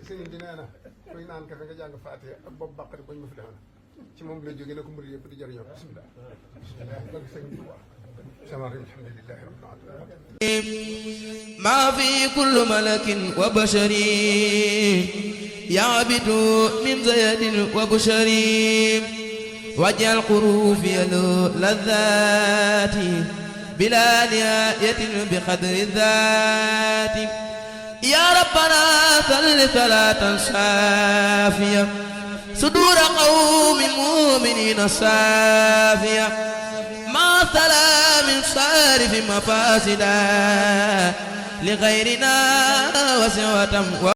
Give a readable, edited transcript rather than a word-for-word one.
sëriñ bi nee na kuy naan kafe nga jàng Faatiha ak bopp bàqari bañ ma fi defoon ci moom lay jógee na ko mbir yëpp di jëriñoo bismillah barke sëriñ bi waaw sama alhamdulillahi rabbil alamin ma fi kulli malakin wa basharin ya'bidu min zayadin wa busharin waj'al qurufi ladhati bila nihayatin bi qadri dhati يا ربنا صل صلاة شافية صدور قوم مؤمنين صافية مع سلام صارف مفاسدا لغيرنا وسوة